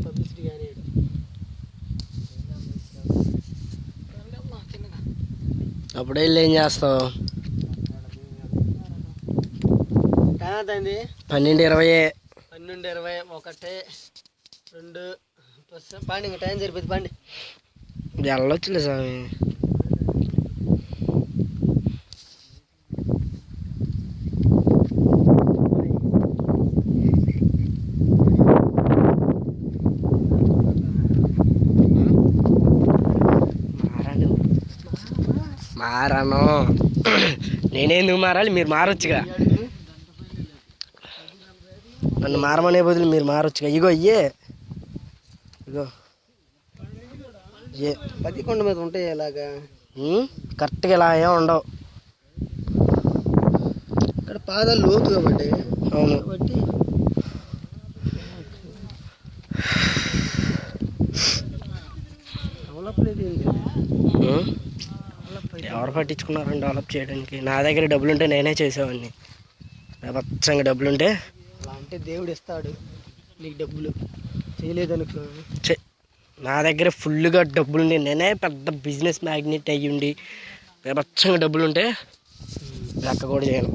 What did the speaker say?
Publicity కానీ అప్పుడే వెళ్ళి ఏం చేస్తావు? 12:20. 12:20 1 2 పండి ఇంకా టైం సరిపోతుంది పండి వెళ్ళొచ్చులే స్వామి. మారాను నేనేందుకు మారాలి? మీరు మారొచ్చుగా. నన్ను మారమనే బదులు మీరు మారొచ్చుగా. ఇగో ఇగో పది కొండ మీద ఉంటాయి ఇలాగా కరెక్ట్గా ఇలా ఏం ఉండవు. ఇక్కడ పాదాలు లోతు కాబట్టి. అవును. కాబట్టి డెవలప్ లేదు. ఎవరు పట్టించుకున్నారని డెవలప్ చేయడానికి? నా దగ్గర డబ్బులుంటే నేనే చేసేవాడిని. పచ్చంగా డబ్బులుంటే అలా అంటే దేవుడు ఇస్తాడు నీకు డబ్బులు. చేయలేదనుకో. నా దగ్గర ఫుల్గా డబ్బులుండి నేనే పెద్ద బిజినెస్ మ్యాగ్నెట్ అయ్యుండి పచ్చంగా డబ్బులుంటే లెక్క కూడా చేయను.